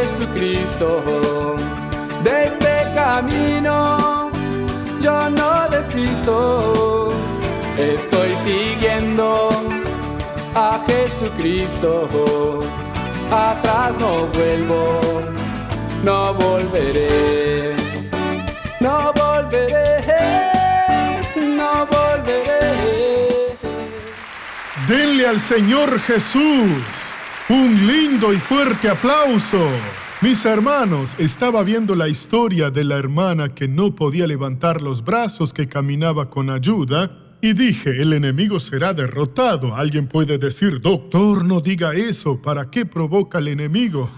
Jesucristo. De este camino yo no desisto, estoy siguiendo a Jesucristo. Atrás no vuelvo, no volveré, no volveré, no volveré. Denle al Señor Jesús un lindo y fuerte aplauso. Mis hermanos, estaba viendo la historia de la hermana que no podía levantar los brazos, que caminaba con ayuda, y dije, el enemigo será derrotado. Alguien puede decir, doctor, no diga eso, ¿para qué provoca el enemigo?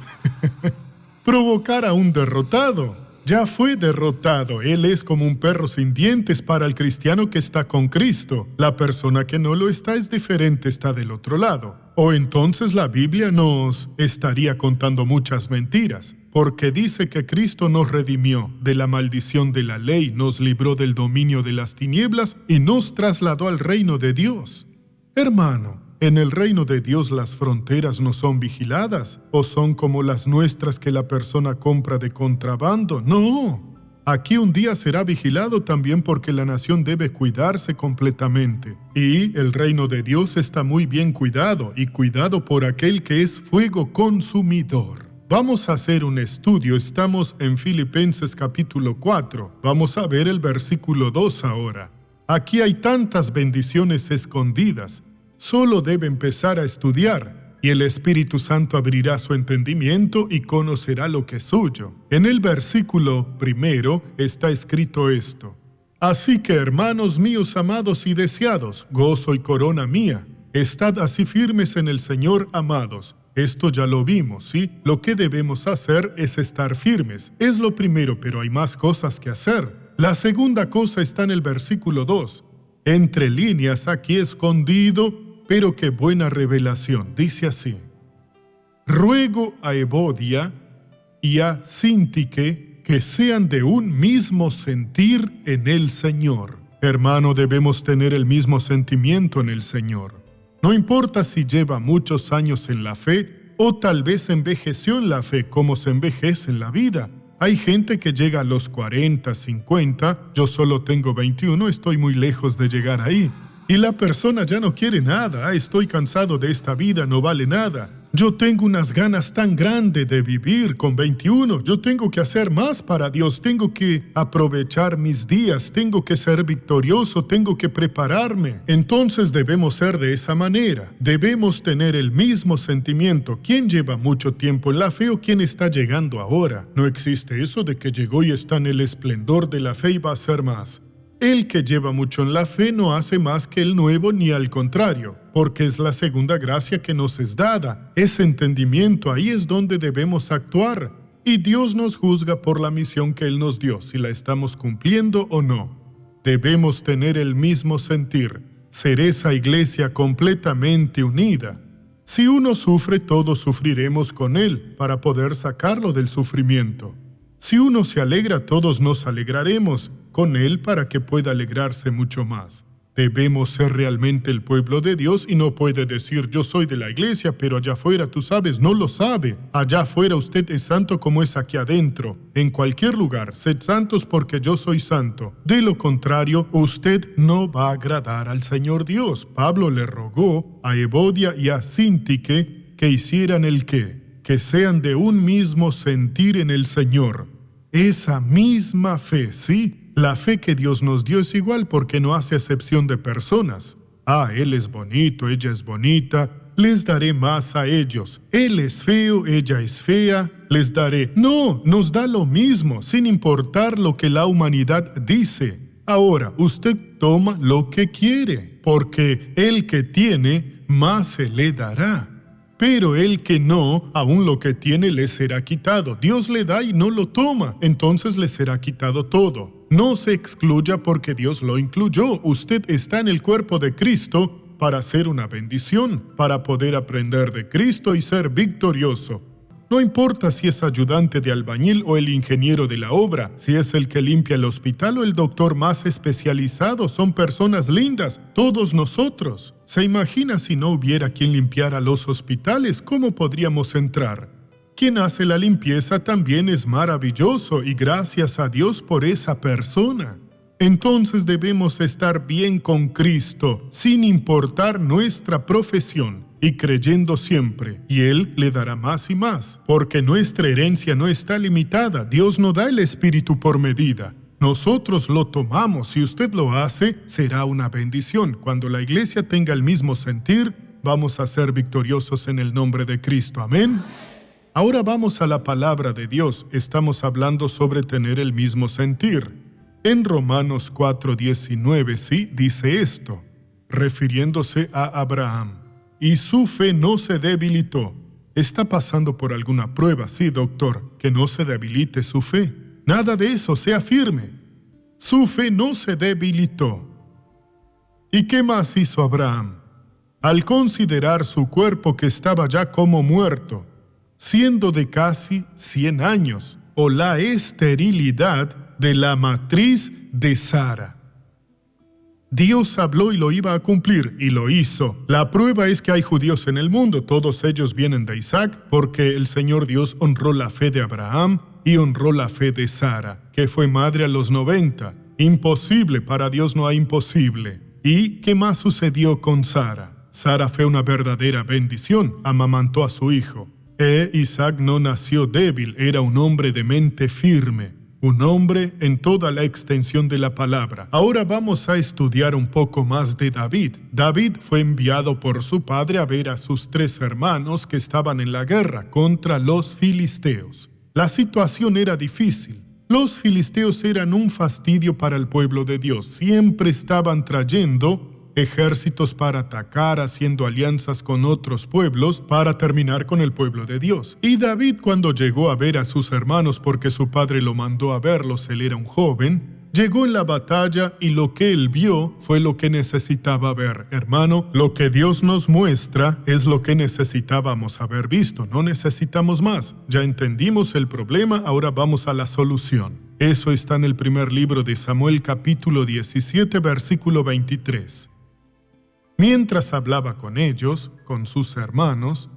Provocar a un derrotado. Ya fue derrotado. Él es como un perro sin dientes para el cristiano que está con Cristo. La persona que no lo está es diferente, está del otro lado. O entonces la Biblia nos estaría contando muchas mentiras, porque dice que Cristo nos redimió de la maldición de la ley, nos libró del dominio de las tinieblas y nos trasladó al reino de Dios. Hermano, en el reino de Dios las fronteras no son vigiladas, o son como las nuestras que la persona compra de contrabando. No. Aquí un día será vigilado también porque la nación debe cuidarse completamente. Y el reino de Dios está muy bien cuidado, y cuidado por aquel que es fuego consumidor. Vamos a hacer un estudio. Estamos en Filipenses capítulo 4. Vamos a ver el versículo 2 ahora. Aquí hay tantas bendiciones escondidas. Solo debe empezar a estudiar, y el Espíritu Santo abrirá su entendimiento y conocerá lo que es suyo. En el versículo 1 está escrito esto: Así que, hermanos míos amados y deseados, gozo y corona mía, estad así firmes en el Señor, amados. Esto ya lo vimos, ¿sí? Lo que debemos hacer es estar firmes. Es lo primero, pero hay más cosas que hacer. La segunda cosa está en el versículo 2. Entre líneas, aquí escondido, pero qué buena revelación. Dice así: Ruego a Evodia y a Síntique que sean de un mismo sentir en el Señor. Hermano, debemos tener el mismo sentimiento en el Señor. No importa si lleva muchos años en la fe o tal vez envejeció en la fe como se envejece en la vida. Hay gente que llega a los 40, 50, yo solo tengo 21, estoy muy lejos de llegar ahí. Y la persona ya no quiere nada. Estoy cansado de esta vida, no vale nada. Yo tengo unas ganas tan grandes de vivir con 21. Yo tengo que hacer más para Dios. Tengo que aprovechar mis días. Tengo que ser victorioso. Tengo que prepararme. Entonces debemos ser de esa manera. Debemos tener el mismo sentimiento. ¿Quién lleva mucho tiempo en la fe o quién está llegando ahora? No existe eso de que llegó y está en el esplendor de la fe y va a hacer más. El que lleva mucho en la fe no hace más que el nuevo, ni al contrario, porque es la segunda gracia que nos es dada. Ese entendimiento, ahí es donde debemos actuar. Y Dios nos juzga por la misión que Él nos dio, si la estamos cumpliendo o no. Debemos tener el mismo sentir, ser esa iglesia completamente unida. Si uno sufre, todos sufriremos con él, para poder sacarlo del sufrimiento. Si uno se alegra, todos nos alegraremos con él para que pueda alegrarse mucho más. Debemos ser realmente el pueblo de Dios y no puede decir yo soy de la iglesia, pero allá afuera tú sabes, no lo sabe. Allá afuera usted es santo como es aquí adentro. En cualquier lugar, sed santos porque yo soy santo. De lo contrario, usted no va a agradar al Señor Dios. Pablo le rogó a Evodia y a Síntique que hicieran el qué, que sean de un mismo sentir en el Señor. Esa misma fe, ¿sí? La fe que Dios nos dio es igual porque no hace acepción de personas. Él es bonito, ella es bonita, les daré más a ellos. Él es feo, ella es fea, les daré. No, nos da lo mismo, sin importar lo que la humanidad dice. Ahora, usted toma lo que quiere, porque el que tiene, más se le dará. Pero el que no, aún lo que tiene le será quitado. Dios le da y no lo toma, entonces le será quitado todo. No se excluya porque Dios lo incluyó. Usted está en el cuerpo de Cristo para ser una bendición, para poder aprender de Cristo y ser victorioso. No importa si es ayudante de albañil o el ingeniero de la obra, si es el que limpia el hospital o el doctor más especializado, son personas lindas, todos nosotros. ¿Se imagina si no hubiera quien limpiara los hospitales? ¿Cómo podríamos entrar? Quien hace la limpieza también es maravilloso y gracias a Dios por esa persona. Entonces debemos estar bien con Cristo, sin importar nuestra profesión, y creyendo siempre, y Él le dará más y más, porque nuestra herencia no está limitada. Dios no da el Espíritu por medida. Nosotros lo tomamos. Si usted lo hace, será una bendición. Cuando la iglesia tenga el mismo sentir, vamos a ser victoriosos en el nombre de Cristo. Amén. Ahora vamos a la palabra de Dios. Estamos hablando sobre tener el mismo sentir. En Romanos 4:19, sí, dice esto, refiriéndose a Abraham. Y su fe no se debilitó. ¿Está pasando por alguna prueba? Sí, doctor, que no se debilite su fe. Nada de eso, sea firme. Su fe no se debilitó. ¿Y qué más hizo Abraham? Al considerar su cuerpo que estaba ya como muerto, siendo de casi 100 años, o la esterilidad de la matriz de Sara. Dios habló y lo iba a cumplir, y lo hizo. La prueba es que hay judíos en el mundo, todos ellos vienen de Isaac, porque el Señor Dios honró la fe de Abraham y honró la fe de Sara, que fue madre a los 90. Imposible, para Dios no hay imposible. ¿Y qué más sucedió con Sara? Sara fue una verdadera bendición, amamantó a su hijo. Isaac no nació débil, era un hombre de mente firme. Un hombre en toda la extensión de la palabra. Ahora vamos a estudiar un poco más de David. David fue enviado por su padre a ver a sus 3 hermanos que estaban en la guerra contra los filisteos. La situación era difícil. Los filisteos eran un fastidio para el pueblo de Dios. Siempre estaban trayendo ejércitos para atacar, haciendo alianzas con otros pueblos para terminar con el pueblo de Dios. Y David, cuando llegó a ver a sus hermanos porque su padre lo mandó a verlos, él era un joven, llegó en la batalla y lo que él vio fue lo que necesitaba ver. Hermano, lo que Dios nos muestra es lo que necesitábamos haber visto, no necesitamos más. Ya entendimos el problema, ahora vamos a la solución. Eso está en el primer libro de Samuel, capítulo 17, versículo 23. Mientras hablaba con ellos, con sus hermanos,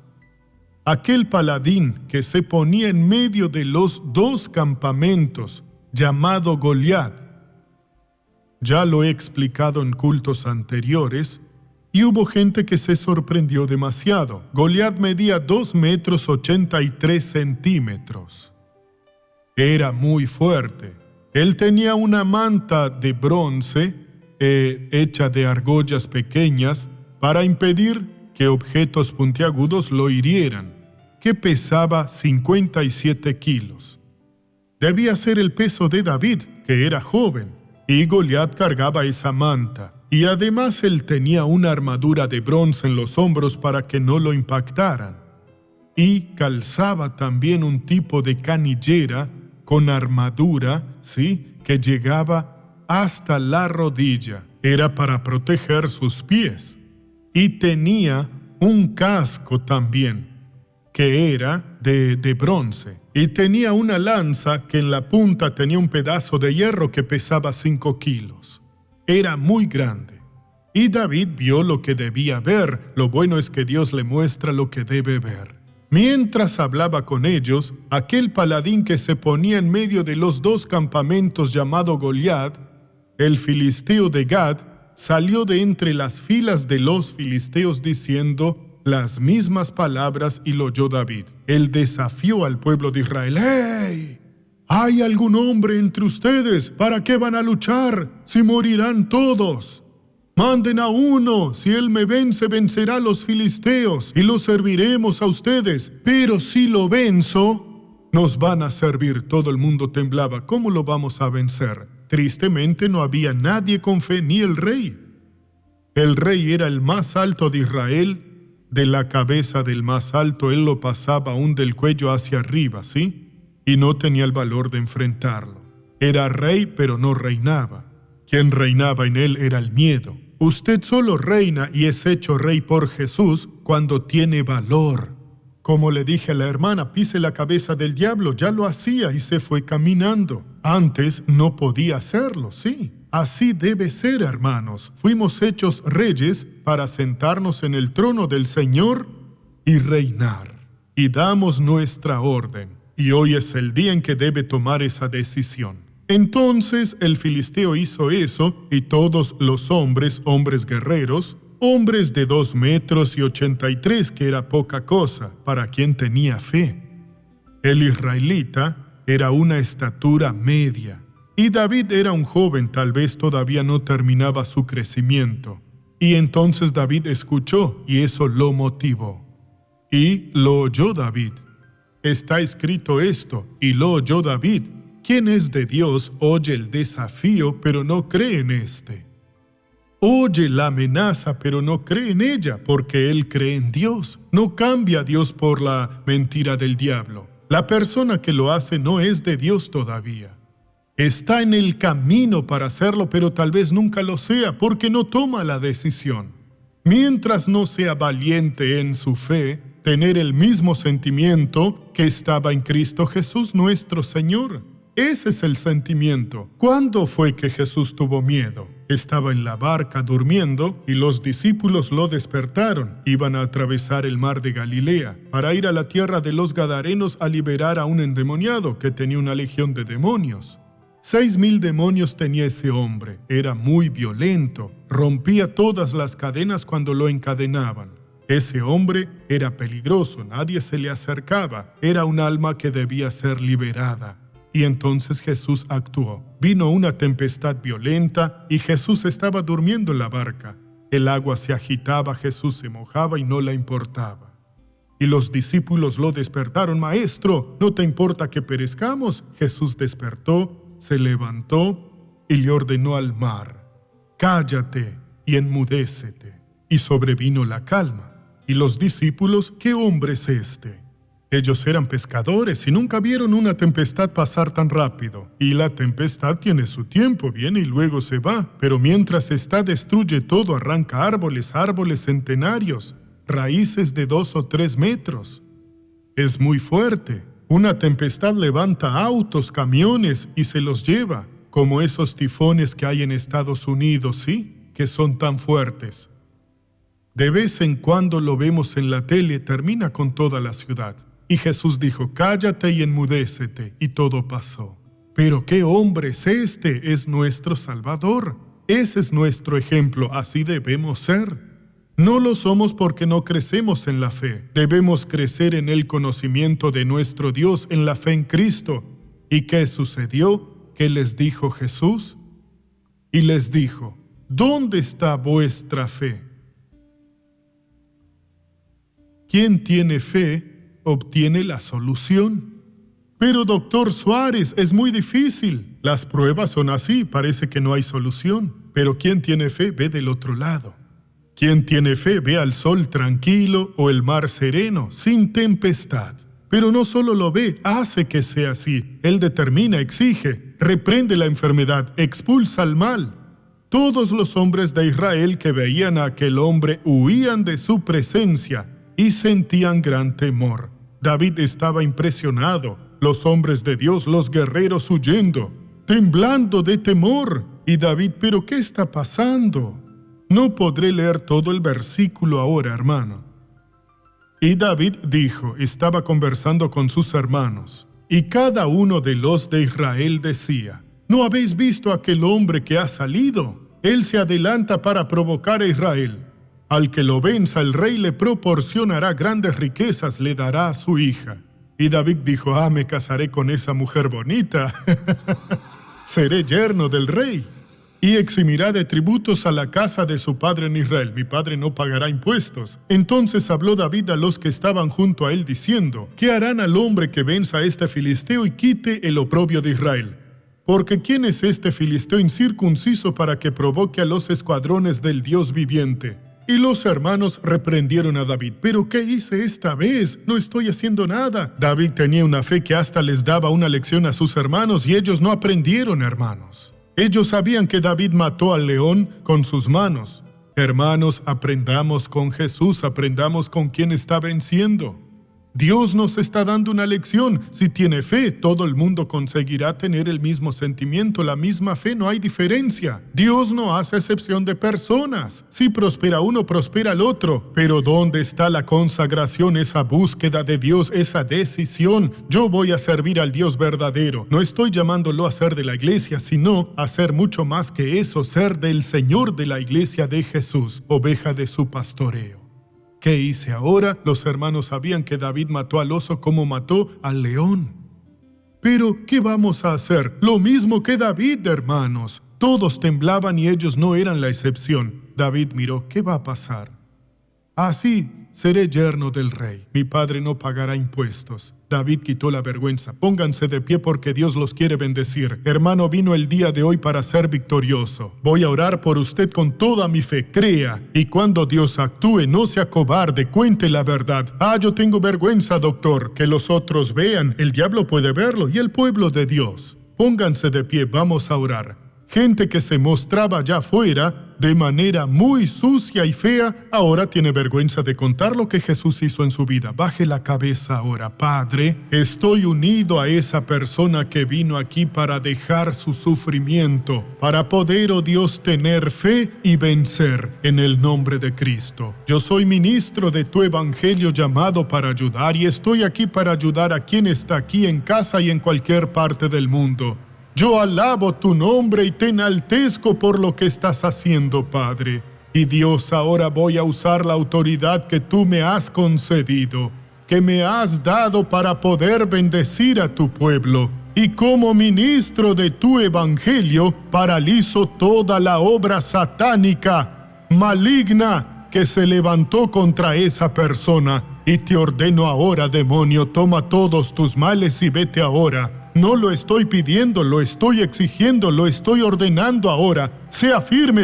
aquel paladín que se ponía en medio de los 2 campamentos, llamado Goliat. Ya lo he explicado en cultos anteriores, y hubo gente que se sorprendió demasiado. Goliat medía 2,83 metros. Era muy fuerte. Él tenía una manta de bronce hecha de argollas pequeñas para impedir que objetos puntiagudos lo hirieran, que pesaba 57 kilos. Debía ser el peso de David, que era joven, y Goliat cargaba esa manta, y además él tenía una armadura de bronce en los hombros para que no lo impactaran, y calzaba también un tipo de canillera con armadura, ¿sí?, que llegaba hasta la rodilla. Era para proteger sus pies. Y tenía un casco también, que era de bronce. Y tenía una lanza que en la punta tenía un pedazo de hierro que pesaba 5 kilos. Era muy grande. Y David vio lo que debía ver. Lo bueno es que Dios le muestra lo que debe ver. Mientras hablaba con ellos, aquel paladín que se ponía en medio de los 2 campamentos llamado Goliat, el filisteo de Gad, salió de entre las filas de los filisteos diciendo las mismas palabras y lo oyó David. Él desafió al pueblo de Israel. ¡Hey! ¿Hay algún hombre entre ustedes? ¿Para qué van a luchar si morirán todos? Manden a uno. Si él me vence, vencerá a los filisteos y los serviremos a ustedes. Pero si lo venzo, nos van a servir. Todo el mundo temblaba. ¿Cómo lo vamos a vencer? Tristemente no había nadie con fe, ni el rey. El rey era el más alto de Israel. De la cabeza del más alto, él lo pasaba aún del cuello hacia arriba, ¿sí? Y no tenía el valor de enfrentarlo. Era rey, pero no reinaba. Quien reinaba en él era el miedo. Usted solo reina y es hecho rey por Jesús cuando tiene valor. Como le dije a la hermana, pise la cabeza del diablo, ya lo hacía y se fue caminando. Antes no podía hacerlo, sí. Así debe ser, hermanos. Fuimos hechos reyes para sentarnos en el trono del Señor y reinar. y damos nuestra orden. Y hoy es el día en que debe tomar esa decisión. Entonces el filisteo hizo eso, y todos los hombres guerreros, hombres de 2 metros y 83, que era poca cosa para quien tenía fe. El israelita era una estatura media, y David era un joven, tal vez todavía no terminaba su crecimiento. Y entonces David escuchó, y eso lo motivó. Y lo oyó David. Está escrito esto, y lo oyó David. Quien es de Dios oye el desafío, pero no cree en éste. Oye la amenaza, pero no cree en ella, porque él cree en Dios. No cambia a Dios por la mentira del diablo. La persona que lo hace no es de Dios todavía. Está en el camino para hacerlo, pero tal vez nunca lo sea, porque no toma la decisión. Mientras no sea valiente en su fe, tener el mismo sentimiento que estaba en Cristo Jesús nuestro Señor. Ese es el sentimiento. ¿Cuándo fue que Jesús tuvo miedo? Estaba en la barca durmiendo y los discípulos lo despertaron. Iban a atravesar el mar de Galilea para ir a la tierra de los Gadarenos a liberar a un endemoniado que tenía una legión de demonios. 6,000 demonios tenía ese hombre. Era muy violento. Rompía todas las cadenas cuando lo encadenaban. Ese hombre era peligroso. Nadie se le acercaba. Era un alma que debía ser liberada. Y entonces Jesús actuó. Vino una tempestad violenta y Jesús estaba durmiendo en la barca. El agua se agitaba, Jesús se mojaba y no le importaba. Y los discípulos lo despertaron. Maestro, ¿no te importa que perezcamos? Jesús despertó, se levantó y le ordenó al mar: cállate y enmudécete. Y sobrevino la calma. Y los discípulos: ¿qué hombre es este? Ellos eran pescadores y nunca vieron una tempestad pasar tan rápido. Y la tempestad tiene su tiempo, viene y luego se va. Pero mientras está, destruye todo, arranca árboles centenarios, raíces de 2 o 3 metros. Es muy fuerte. Una tempestad levanta autos, camiones y se los lleva, como esos tifones que hay en Estados Unidos, ¿sí? Que son tan fuertes. De vez en cuando lo vemos en la tele, termina con toda la ciudad. Y Jesús dijo: cállate y enmudécete, y todo pasó. Pero ¿qué hombre es este? Es nuestro Salvador. Ese es nuestro ejemplo, así debemos ser. No lo somos porque no crecemos en la fe. Debemos crecer en el conocimiento de nuestro Dios, en la fe en Cristo. ¿Y qué sucedió? ¿Qué les dijo Jesús? Y les dijo: ¿dónde está vuestra fe? Quien tiene fe obtiene la solución. Pero doctor Suárez, es muy difícil. Las pruebas son así, parece que no hay solución. Pero quien tiene fe ve del otro lado. Quien tiene fe ve al sol tranquilo o el mar sereno, sin tempestad. Pero no solo lo ve, hace que sea así. Él determina, exige, reprende la enfermedad, expulsa al mal. Todos los hombres de Israel que veían a aquel hombre huían de su presencia y sentían gran temor. David estaba impresionado, los hombres de Dios, los guerreros huyendo, temblando de temor. Y David: ¿pero qué está pasando? No podré leer todo el versículo ahora, hermano. Y David dijo, estaba conversando con sus hermanos, y cada uno de los de Israel decía: ¿no habéis visto a aquel hombre que ha salido? Él se adelanta para provocar a Israel. Al que lo venza, el rey le proporcionará grandes riquezas, le dará a su hija. Y David dijo: me casaré con esa mujer bonita. Seré yerno del rey. Y eximirá de tributos a la casa de su padre en Israel. Mi padre no pagará impuestos. Entonces habló David a los que estaban junto a él, diciendo: ¿qué harán al hombre que venza a este filisteo y quite el oprobio de Israel? Porque ¿quién es este filisteo incircunciso para que provoque a los escuadrones del Dios viviente? Y los hermanos reprendieron a David: ¿pero qué hice esta vez? No estoy haciendo nada. David tenía una fe que hasta les daba una lección a sus hermanos, y ellos no aprendieron, hermanos. Ellos sabían que David mató al león con sus manos. Hermanos, aprendamos con Jesús, aprendamos con quien está venciendo. Dios nos está dando una lección. Si tiene fe, todo el mundo conseguirá tener el mismo sentimiento, la misma fe, no hay diferencia. Dios no hace excepción de personas. Si prospera uno, prospera el otro. Pero ¿dónde está la consagración, esa búsqueda de Dios, esa decisión? Yo voy a servir al Dios verdadero. No estoy llamándolo a ser de la iglesia, sino a ser mucho más que eso, ser del Señor de la iglesia de Jesús, oveja de su pastoreo. ¿Qué hice ahora? Los hermanos sabían que David mató al oso como mató al león. Pero, ¿qué vamos a hacer? Lo mismo que David, hermanos. Todos temblaban y ellos no eran la excepción. David miró, ¿qué va a pasar? Así seré yerno del rey. Mi padre no pagará impuestos. David quitó la vergüenza. Pónganse de pie porque Dios los quiere bendecir. Hermano, vino el día de hoy para ser victorioso. Voy a orar por usted con toda mi fe. Crea. Y cuando Dios actúe, no sea cobarde. Cuente la verdad. Yo tengo vergüenza, doctor. Que los otros vean. El diablo puede verlo y el pueblo de Dios. Pónganse de pie. Vamos a orar. Gente que se mostraba allá afuera de manera muy sucia y fea, ahora tiene vergüenza de contar lo que Jesús hizo en su vida. Baje la cabeza ahora. Padre, estoy unido a esa persona que vino aquí para dejar su sufrimiento, para poder, oh Dios, tener fe y vencer en el nombre de Cristo. Yo soy ministro de tu evangelio llamado para ayudar y estoy aquí para ayudar a quien está aquí en casa y en cualquier parte del mundo. Yo alabo tu nombre y te enaltezco por lo que estás haciendo, Padre. Y Dios, ahora voy a usar la autoridad que tú me has concedido, que me has dado para poder bendecir a tu pueblo. Y como ministro de tu evangelio, paralizo toda la obra satánica, maligna, que se levantó contra esa persona. Y te ordeno ahora, demonio, toma todos tus males y vete ahora. No lo estoy pidiendo, lo estoy exigiendo, lo estoy ordenando ahora. Sea firme,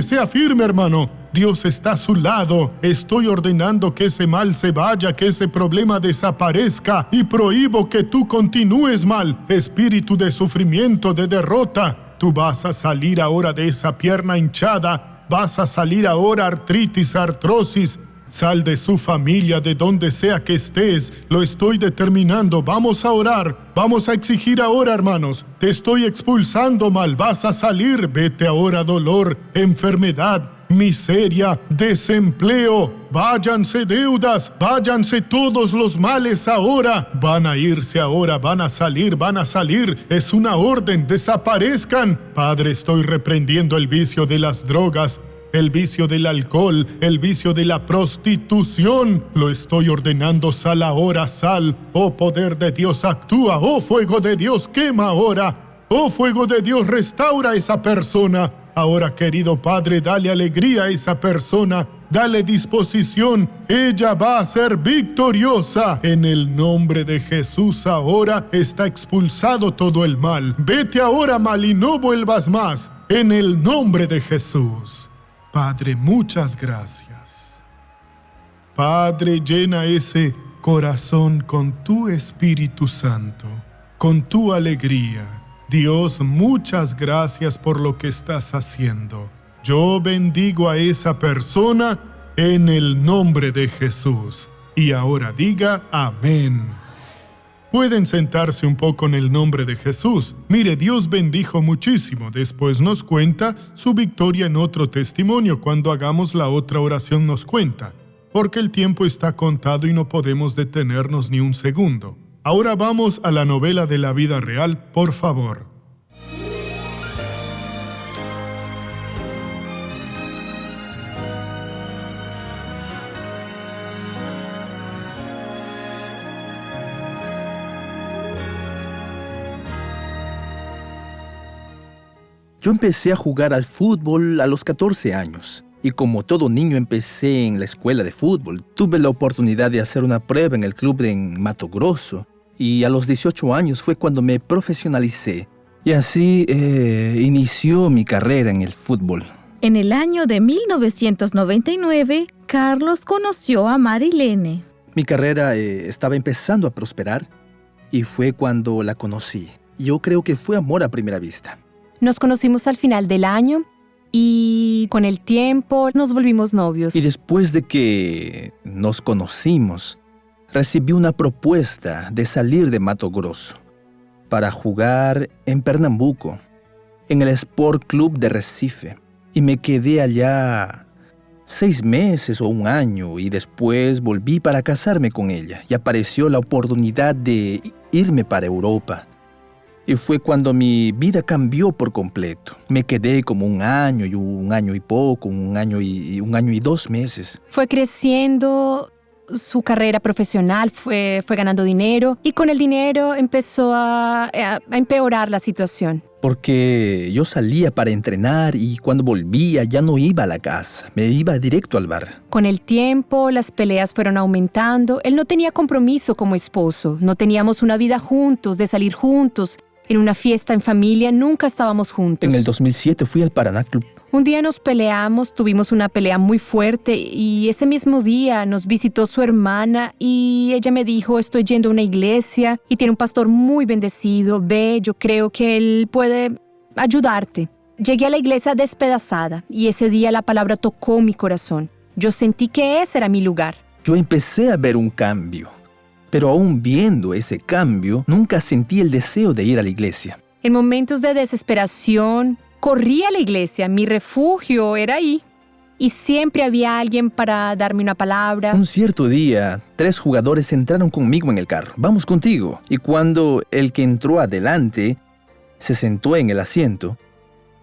hermano. Dios está a su lado. Estoy ordenando que ese mal se vaya, que ese problema desaparezca y prohíbo que tú continúes mal. Espíritu de sufrimiento, de derrota. Tú vas a salir ahora de esa pierna hinchada. Vas a salir ahora artritis, artrosis. Sal de su familia, de donde sea que estés. Lo estoy determinando. Vamos a orar. Vamos a exigir ahora, hermanos. Te estoy expulsando mal. Vas a salir. Vete ahora, dolor, enfermedad, miseria, desempleo. Váyanse deudas. Váyanse todos los males ahora. Van a irse ahora. Van a salir. Es una orden. Desaparezcan. Padre, estoy reprendiendo el vicio de las drogas, el vicio del alcohol, el vicio de la prostitución. Lo estoy ordenando. Sal ahora, sal. Oh poder de Dios, actúa. Oh fuego de Dios, quema ahora. Oh fuego de Dios, restaura a esa persona. Ahora, querido Padre, dale alegría a esa persona. Dale disposición. Ella va a ser victoriosa. En el nombre de Jesús ahora está expulsado todo el mal. Vete ahora, mal, y no vuelvas más. En el nombre de Jesús. Padre, muchas gracias. Padre, llena ese corazón con tu Espíritu Santo, con tu alegría. Dios, muchas gracias por lo que estás haciendo. Yo bendigo a esa persona en el nombre de Jesús. Y ahora diga amén. Pueden sentarse un poco en el nombre de Jesús. Mire, Dios bendijo muchísimo. Después nos cuenta su victoria en otro testimonio. Cuando hagamos la otra oración nos cuenta. Porque el tiempo está contado y no podemos detenernos ni un segundo. Ahora vamos a la novela de la vida real, por favor. Yo empecé a jugar al fútbol a los 14 años. Y como todo niño empecé en la escuela de fútbol. Tuve la oportunidad de hacer una prueba en el club en Mato Grosso. Y a los 18 años fue cuando me profesionalicé. Y así inició mi carrera en el fútbol. En el año de 1999, Carlos conoció a Marilene. Mi carrera estaba empezando a prosperar y fue cuando la conocí. Yo creo que fue amor a primera vista. Nos conocimos al final del año y con el tiempo nos volvimos novios. Y después de que nos conocimos, recibí una propuesta de salir de Mato Grosso para jugar en Pernambuco, en el Sport Club de Recife. Y me quedé allá 6 meses o 1 año y después volví para casarme con ella y apareció la oportunidad de irme para Europa. Y fue cuando mi vida cambió por completo. Me quedé como 1 año y 1 año y poco, 1 año y 2 meses. Fue creciendo su carrera profesional, fue ganando dinero y con el dinero empezó a empeorar la situación. Porque yo salía para entrenar y cuando volvía ya no iba a la casa, me iba directo al bar. Con el tiempo, las peleas fueron aumentando. Él no tenía compromiso como esposo. No teníamos una vida juntos, de salir juntos. En una fiesta en familia nunca estábamos juntos. En el 2007 fui al Paraná Club. Un día nos peleamos, tuvimos una pelea muy fuerte y ese mismo día nos visitó su hermana y ella me dijo, estoy yendo a una iglesia y tiene un pastor muy bendecido, ve, yo creo que él puede ayudarte. Llegué a la iglesia despedazada y ese día la palabra tocó mi corazón. Yo sentí que ese era mi lugar. Yo empecé a ver un cambio, pero aún viendo ese cambio, nunca sentí el deseo de ir a la iglesia. En momentos de desesperación, corrí a la iglesia, mi refugio era ahí. Y siempre había alguien para darme una palabra. Un cierto día, 3 jugadores entraron conmigo en el carro. Vamos contigo. Y cuando el que entró adelante se sentó en el asiento,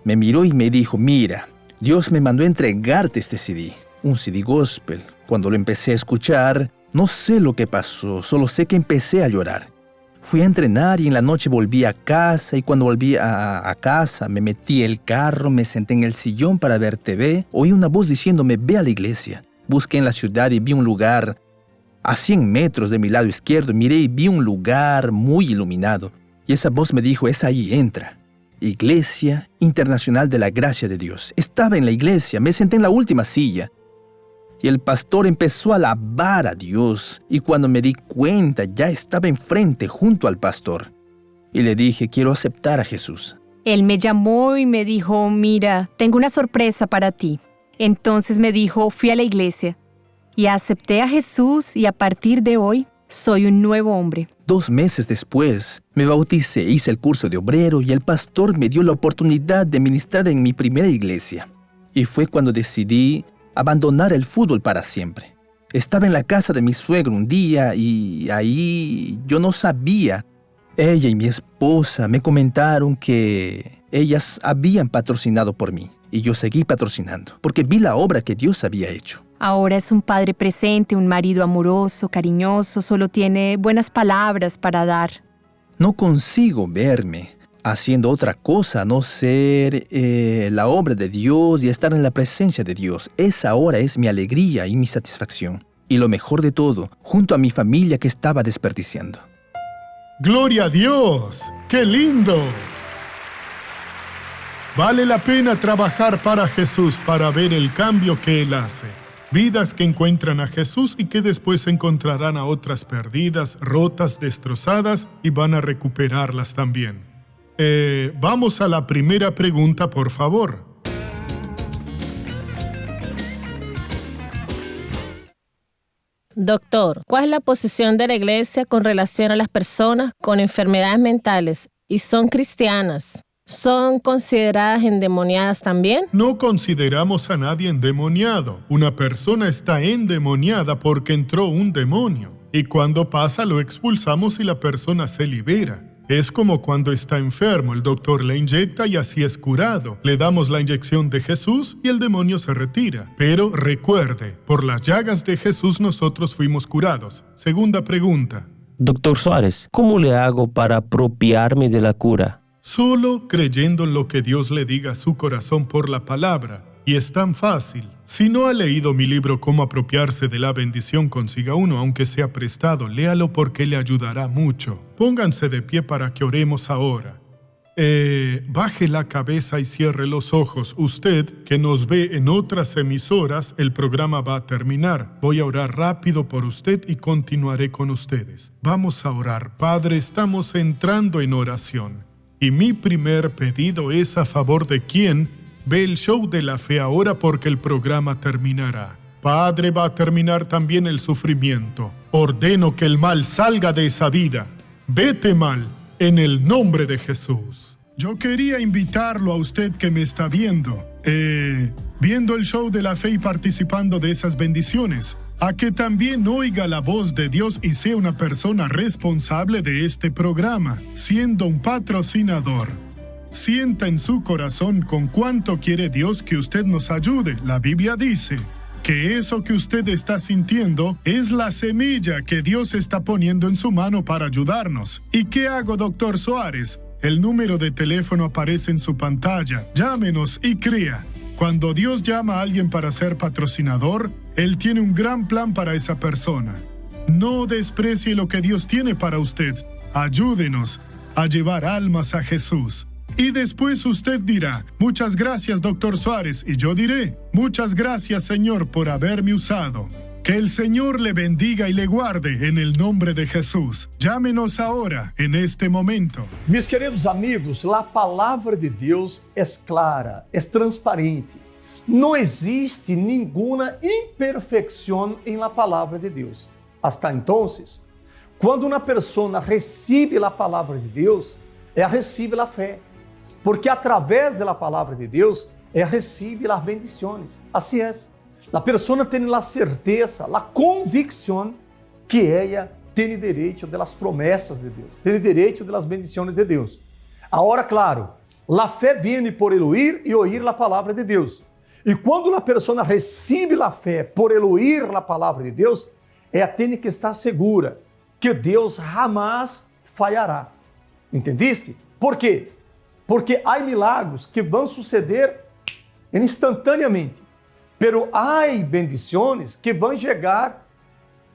me miró y me dijo, mira, Dios me mandó a entregarte este CD, un CD gospel. Cuando lo empecé a escuchar, no sé lo que pasó, solo sé que empecé a llorar. Fui a entrenar y en la noche volví a casa y cuando volví a casa me metí en el carro, me senté en el sillón para ver TV. Oí una voz diciéndome, ve a la iglesia. Busqué en la ciudad y vi un lugar a 100 metros de mi lado izquierdo. Miré y vi un lugar muy iluminado. Y esa voz me dijo, es ahí, entra. Iglesia Internacional de la Gracia de Dios. Estaba en la iglesia, me senté en la última silla. Y el pastor empezó a alabar a Dios. Y cuando me di cuenta, ya estaba enfrente junto al pastor. Y le dije, quiero aceptar a Jesús. Él me llamó y me dijo, mira, tengo una sorpresa para ti. Entonces me dijo, fui a la iglesia y acepté a Jesús y a partir de hoy soy un nuevo hombre. 2 meses después, me bauticé, hice el curso de obrero y el pastor me dio la oportunidad de ministrar en mi primera iglesia. Y fue cuando decidí abandonar el fútbol para siempre. Estaba en la casa de mi suegro un día y ahí yo no sabía. Ella y mi esposa me comentaron que ellas habían patrocinado por mí y yo seguí patrocinando porque vi la obra que Dios había hecho. Ahora es un padre presente, un marido amoroso, cariñoso, solo tiene buenas palabras para dar. No consigo verme haciendo otra cosa, a no ser la obra de Dios y estar en la presencia de Dios. Esa ahora es mi alegría y mi satisfacción. Y lo mejor de todo, junto a mi familia que estaba desperdiciando. ¡Gloria a Dios! ¡Qué lindo! Vale la pena trabajar para Jesús para ver el cambio que Él hace. Vidas que encuentran a Jesús y que después encontrarán a otras perdidas, rotas, destrozadas y van a recuperarlas también. Vamos a la primera pregunta, por favor. Doctor, ¿cuál es la posición de la Iglesia con relación a las personas con enfermedades mentales y son cristianas? ¿Son consideradas endemoniadas también? No consideramos a nadie endemoniado. Una persona está endemoniada porque entró un demonio. Y cuando pasa, lo expulsamos y la persona se libera. Es como cuando está enfermo, el doctor le inyecta y así es curado. Le damos la inyección de Jesús y el demonio se retira. Pero recuerde, por las llagas de Jesús nosotros fuimos curados. Segunda pregunta. Doctor Suárez, ¿cómo le hago para apropiarme de la cura? Solo creyendo en lo que Dios le diga a su corazón por la palabra. Y es tan fácil. Si no ha leído mi libro Cómo apropiarse de la bendición, consiga uno, aunque sea prestado. Léalo porque le ayudará mucho. Pónganse de pie para que oremos ahora. Baje la cabeza y cierre los ojos. Usted, que nos ve en otras emisoras, el programa va a terminar. Voy a orar rápido por usted y continuaré con ustedes. Vamos a orar. Padre, estamos entrando en oración. Y mi primer pedido es a favor de quien ve el show de la fe ahora porque el programa terminará. Padre, va a terminar también el sufrimiento. Ordeno que el mal salga de esa vida. Vete mal, en el nombre de Jesús. Yo quería invitarlo a usted que me está viendo, viendo el show de la fe y participando de esas bendiciones, a que también oiga la voz de Dios y sea una persona responsable de este programa, siendo un patrocinador. Sienta en su corazón con cuánto quiere Dios que usted nos ayude. La Biblia dice que eso que usted está sintiendo es la semilla que Dios está poniendo en su mano para ayudarnos. ¿Y qué hago, Dr. Suárez? El número de teléfono aparece en su pantalla. Llámenos y crea. Cuando Dios llama a alguien para ser patrocinador, Él tiene un gran plan para esa persona. No desprecie lo que Dios tiene para usted. Ayúdenos a llevar almas a Jesús. Y después usted dirá, muchas gracias, Dr. Suárez, y yo diré, muchas gracias, Señor, por haberme usado. Que el Señor le bendiga y le guarde en el nombre de Jesús. Llámenos ahora, en este momento. Mis queridos amigos, la palavra de Deus é clara, é transparente. Não existe nenhuma imperfeição em la palavra de Deus. Hasta entonces, quando uma pessoa recebe a palavra de Deus, recebe a fé. Porque através da palavra de Deus, recebe as bendições. Assim é. A pessoa tem a certeza, a convicção que ela tem direito das promessas de Deus, tem direito das bendições de Deus. Agora, claro, a fé vem por ouvir e ouvir a palavra de Deus. E quando a pessoa recebe a fé por ouvir a palavra de Deus, ela tem que estar segura que Deus jamais falhará. Entendiste? Por quê? Porque há milagres que vão suceder instantaneamente. Pero há bendições que vão chegar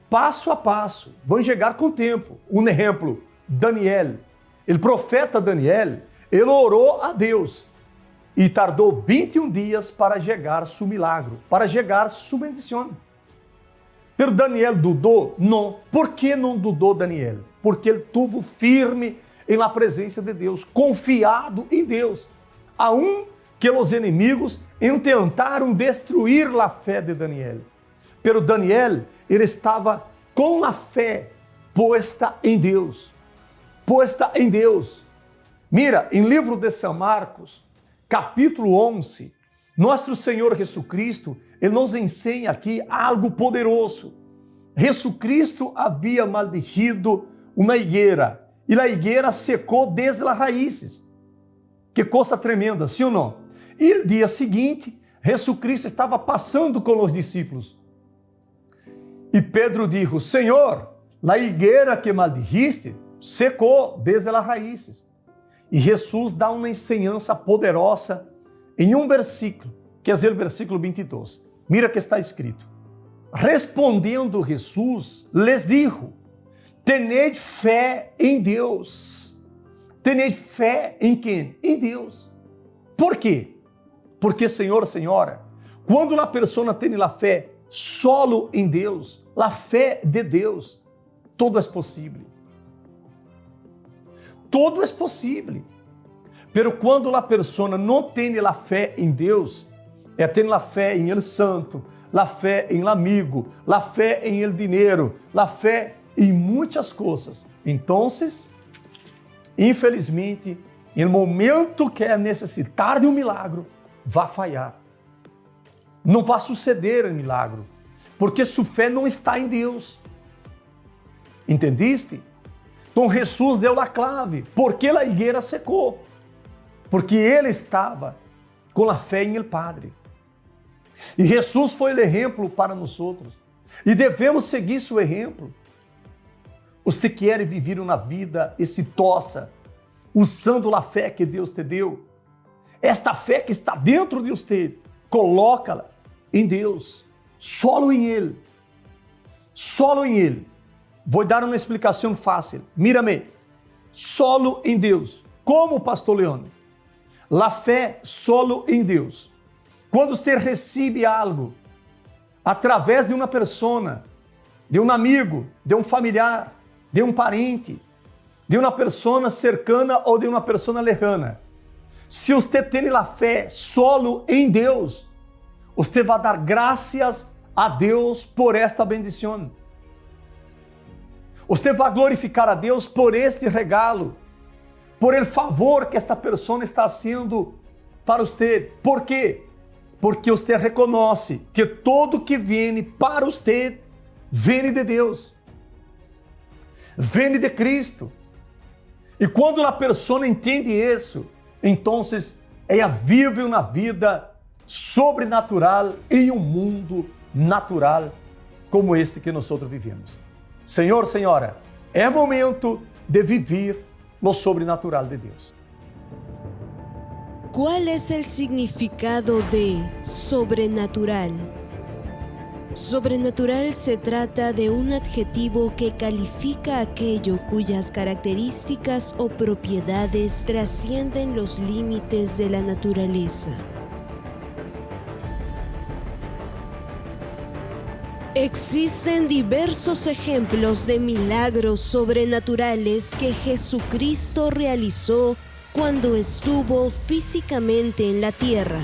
passo a passo, vão chegar com o tempo. Um exemplo, Daniel. O profeta Daniel, ele orou a Deus e tardou 21 dias para chegar seu milagre, para chegar sua bendição. Pero Daniel dudou? Não. Por que não dudou Daniel? Porque ele esteve firme em la presença de Deus, confiado em Deus. Que os inimigos tentaram destruir a fé de Daniel. Pero Daniel, ele estava com a fé posta em Deus. Posta em Deus. Mira, em livro de São Marcos, capítulo 11, nosso Senhor Jesucristo, ele nos ensina aqui algo poderoso. Jesucristo havia maldito uma higuera, e a higuera secou desde as raízes. Que coisa tremenda, sim ou não? E no dia seguinte, Jesucristo estava passando com os discípulos. E Pedro disse, Senhor, a higuera que maldijiste secou desde as raízes. E Jesus dá uma enseñança poderosa em um versículo, que é o versículo 22. Mira que está escrito. Respondendo Jesus, les dijo, tened fé em Deus. Tened fé em quem? Em Deus. Por quê? Porque, Senhor, Senhora, quando a pessoa tem a fé solo em Deus, a fé de Deus, todo é possível. Todo é possível. Pero quando a pessoa não tem a fé em Deus, tem a fé em el santo, a fé em el amigo, a fé em el dinheiro, a fé em muitas coisas. Então, infelizmente, no momento que é necessitar de um milagre, vai falhar. Não vai suceder o milagre, porque sua fé não está em Deus. Entendiste? Então Jesus deu a clave. Por que a higuera secou? Porque ele estava com a fé em el Padre. E Jesus foi o exemplo para nós outros. E devemos seguir seu exemplo. Você quer viver uma vida exitosa, usando a fé que Deus te deu? Esta fé que está dentro de você, coloca-la em Deus, solo em Ele. Solo em Ele. Vou dar uma explicação fácil. Mira-me. Solo em Deus. Como, Pastor Leone? La fé solo em Deus. Quando você recebe algo através de uma pessoa, de um amigo, de um familiar, de um parente, de uma pessoa cercana ou de uma pessoa lejana, se você tem a fé solo em Deus, você vai dar graças a Deus por esta bendição. Usted va a glorificar a Deus por este regalo, por el favor que esta persona está haciendo para usted. ¿Por quê? Porque usted reconoce que todo que vem para usted vem de Deus, vem de Cristo. E quando a pessoa entende isso, então ela vive uma vida sobrenatural em um mundo natural como este que nós vivemos. Senhor, senhora, é momento de viver lo sobrenatural de Deus. ¿Cuál es el significado de sobrenatural? Sobrenatural se trata de un adjetivo que califica aquello cuyas características o propiedades trascienden los límites de la naturaleza. Existen diversos ejemplos de milagros sobrenaturales que Jesucristo realizó cuando estuvo físicamente en la tierra.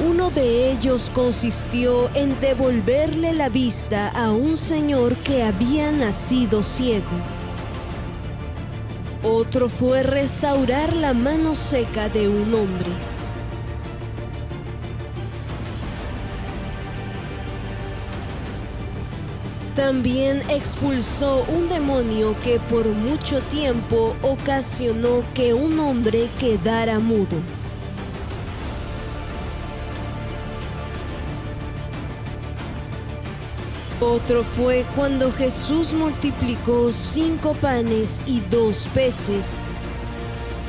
Uno de ellos consistió en devolverle la vista a un señor que había nacido ciego. Otro fue restaurar la mano seca de un hombre. También expulsó un demonio que por mucho tiempo ocasionó que un hombre quedara mudo. Otro fue cuando Jesús multiplicó 5 panes y 2 peces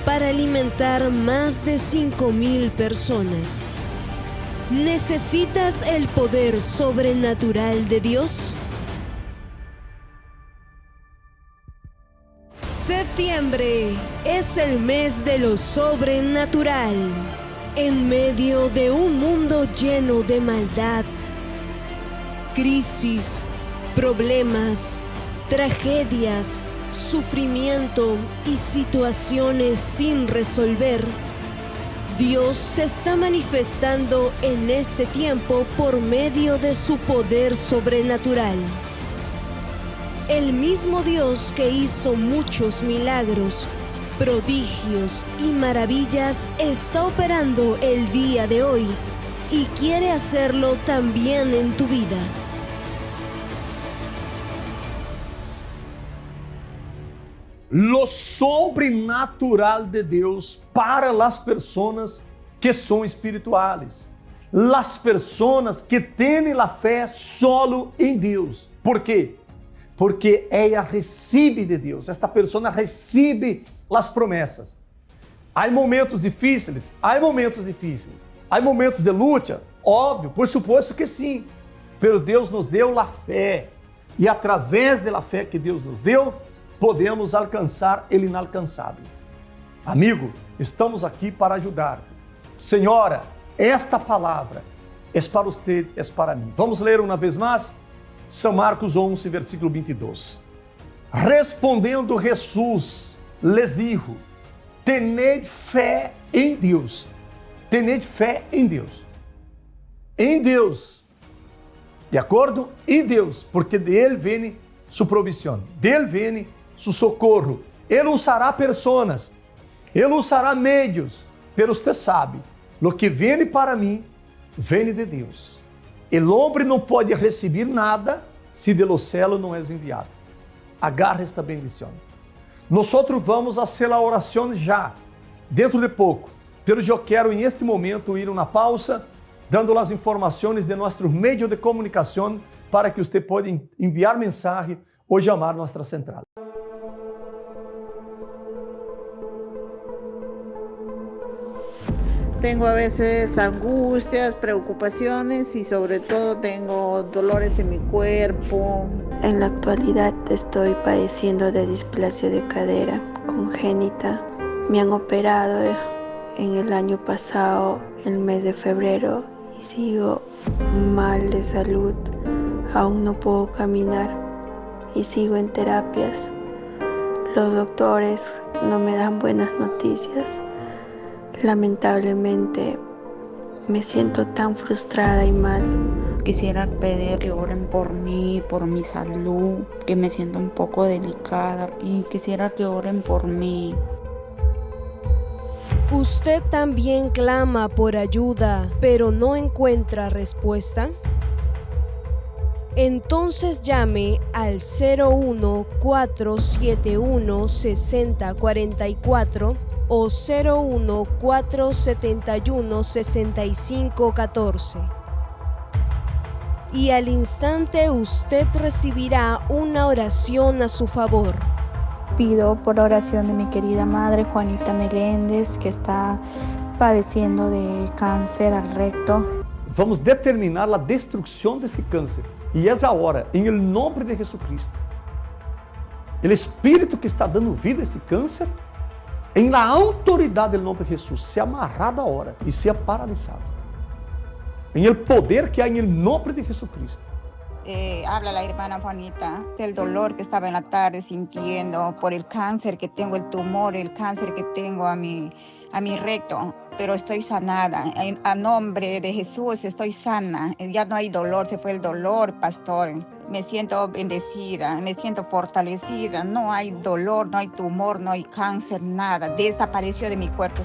para alimentar más de 5,000 personas. ¿Necesitas el poder sobrenatural de Dios? Septiembre es el mes de lo sobrenatural. En medio de un mundo lleno de maldad, crisis, problemas, tragedias, sufrimiento y situaciones sin resolver, Dios se está manifestando en este tiempo por medio de su poder sobrenatural. El mismo Dios que hizo muchos milagros, prodigios y maravillas está operando el día de hoy y quiere hacerlo también en tu vida. Lo sobrenatural de Deus para as pessoas que são espirituais, as pessoas que têm a fé solo em Deus. Por quê? Porque ela recebe de Deus, esta pessoa recebe as promessas. Há momentos difíceis, há momentos de luta, óbvio, por suposto que sim, pero Deus nos deu a fé, e através da fé que Deus nos deu, podemos alcançar o inalcançável. Amigo, estamos aqui para ajudar-te. Senhora, esta palavra é para você, é para mim. Vamos ler uma vez mais? São Marcos 11, versículo 22. Respondendo Jesus, les dijo, tened fé em Deus. Tened fé em Deus. Em Deus. De acordo? Em Deus, porque dele vem sua provisão, dele vem seu socorro. Ele usará pessoas, ele usará meios, pero você sabe, lo que vem para mim, vem de Deus. O homem não pode receber nada se de los céus não é enviado. Agarra esta bendição. Nós vamos fazer a oração já, dentro de pouco. Pero eu quero, em este momento, ir uma pausa, dando as informações de nossos meios de comunicação para que você possa enviar mensagem ou chamar nossa central. Tengo a veces angustias, preocupaciones y sobre todo tengo dolores en mi cuerpo. En la actualidad estoy padeciendo de displasia de cadera congénita. Me han operado en el año pasado, el mes de febrero, y sigo mal de salud. Aún no puedo caminar y sigo en terapias. Los doctores no me dan buenas noticias. Lamentablemente me siento tan frustrada y mal Quisiera pedir que oren por mí, por mi salud, que me siento un poco delicada y quisiera que oren por mí. ¿Usted también clama por ayuda, pero no encuentra respuesta? Entonces llame al 01-471-6044 o 01-471-6514. Y al instante usted recibirá una oración a su favor. Pido por oración de mi querida madre Juanita Meléndez, que está padeciendo de cáncer al recto. Vamos determinar a destruição deste câncer. E é a hora, em nome de Jesucristo. O Espírito que está dando vida a este câncer, em la autoridade do nome de Jesus, se amarrado agora e se paralisado. Em el poder que há em nome de Jesucristo. Habla la hermana Juanita del dolor que estaba en la tarde sintiendo por el cáncer que tengo, el tumor, el cáncer que tengo a mi recto, pero estoy sanada. A nombre de Jesús estoy sana. Ya no hay dolor, se fue el dolor, pastor. Me siento bendecida, me siento fortalecida. No hay dolor, no hay tumor, no hay cáncer, nada. Desapareció de mi cuerpo.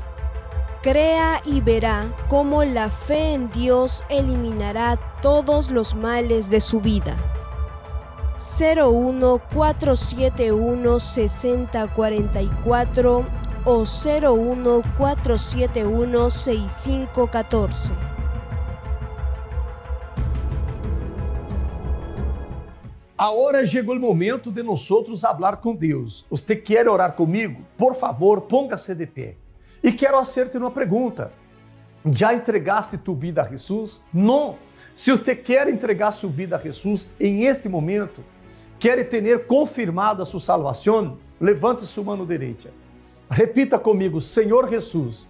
Crea y verá cómo la fe en Dios eliminará todos los males de su vida. 01-471-6044 o 01-471-6514. Agora chegou o momento de nós falar com Deus. Você quer orar comigo? Por favor, ponga-se de pé. E quero fazer-te uma pergunta. Já entregaste tu vida a Jesus? Não. Se você quer entregar sua vida a Jesus em este momento, quer ter confirmada sua salvação, levante sua mão direita. Repita comigo: Senhor Jesus,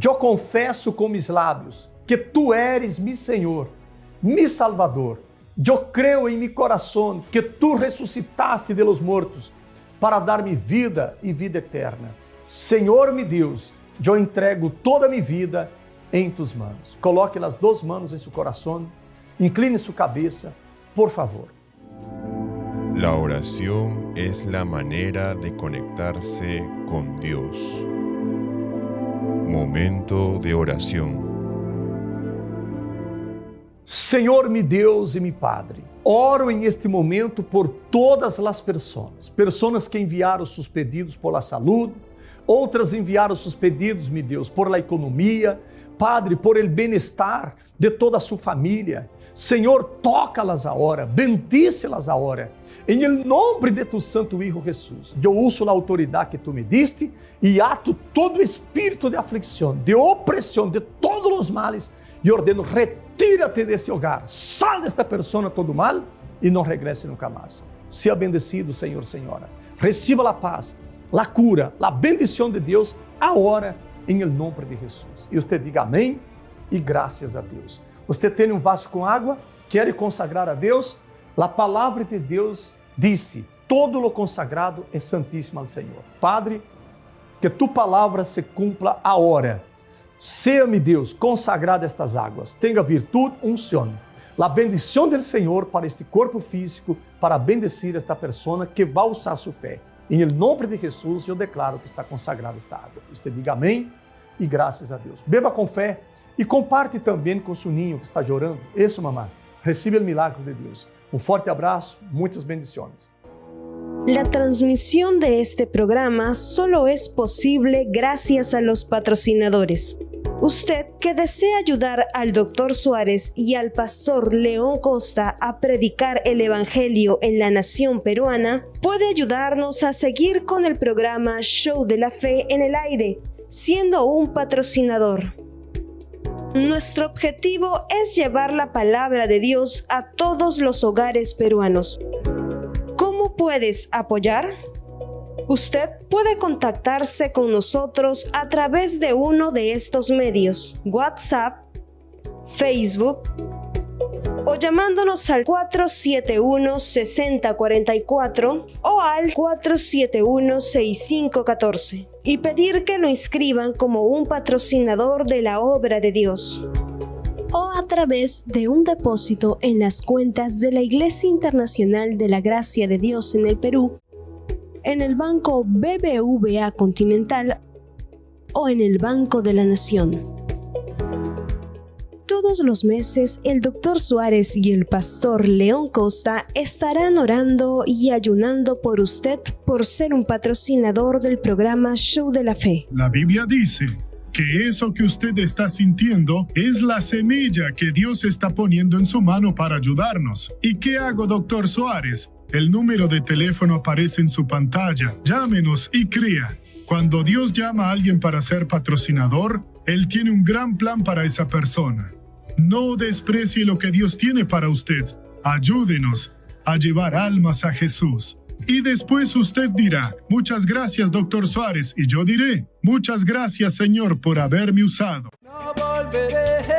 eu confesso com meus lábios que tu eres meu Senhor, meu Salvador. Eu creio em meu coração que tu ressuscitaste de los mortos para dar-me vida e vida eterna. Senhor, meu Deus, eu entrego toda a minha vida em tus manos. Coloque as duas mãos em seu coração, incline sua cabeça, por favor. La oración es la manera de conectarse con Dios. Momento de oración. Senhor, meu Deus e meu Padre, oro em este momento por todas as pessoas que enviaram seus pedidos por la saúde, outras enviaram seus pedidos, meu Deus, por la economia, Padre, por el bem-estar de toda a sua família. Senhor, toca-las agora, bendice-las agora. Em nome de tu Santo Hijo Jesus, eu uso a autoridade que tu me diste e ato todo espírito de aflição, de opressão, de todos os males e ordeno, retira-te deste hogar, sai desta pessoa todo mal e não regresse nunca mais. Seja bendecido, Senhor, Senhora. Receba a paz, a cura, a bendição de Deus agora, em nome de Jesus. E você diga amém e graças a Deus. Você tem um vaso com água, quer consagrar a Deus? A palavra de Deus disse: todo lo consagrado é santíssimo ao Senhor. Padre, que tu palavra se cumpla agora. Seja-me, Deus, consagrada estas águas. Tenha virtude, unção. A bendição do Senhor para este corpo físico, para bendecir esta pessoa que vai usar sua fé. Em nome de Jesus, eu declaro que está consagrada esta água. Você diga amém e graças a Deus. Beba com fé e comparte também com seu ninho que está chorando. Isso, mamãe. Receba o milagre de Deus. Um forte abraço, muitas bendições. La transmisión de este programa solo es posible gracias a los patrocinadores. Usted que desea ayudar al Dr. Suárez y al pastor León Costa a predicar el Evangelio en la nación peruana, puede ayudarnos a seguir con el programa Show de la Fe en el aire, siendo un patrocinador. Nuestro objetivo es llevar la palabra de Dios a todos los hogares peruanos. ¿Cómo puedes apoyar? Usted puede contactarse con nosotros a través de uno de estos medios: WhatsApp, Facebook o llamándonos al 471-6044 o al 471-6514 y pedir que lo inscriban como un patrocinador de la obra de Dios. O a través de un depósito en las cuentas de la Iglesia Internacional de la Gracia de Dios en el Perú, en el Banco BBVA Continental o en el Banco de la Nación. Todos los meses, el Dr. Suárez y el Pastor León Costa estarán orando y ayunando por usted por ser un patrocinador del programa Show de la Fe. La Biblia dice que eso que usted está sintiendo es la semilla que Dios está poniendo en su mano para ayudarnos. ¿Y qué hago, Dr. Suárez? El número de teléfono aparece en su pantalla. Llámenos y crea. Cuando Dios llama a alguien para ser patrocinador, Él tiene un gran plan para esa persona. No desprecie lo que Dios tiene para usted. Ayúdenos a llevar almas a Jesús. Y después usted dirá, muchas gracias, Dr. Suárez. Y yo diré, muchas gracias, Señor, por haberme usado. No volveré.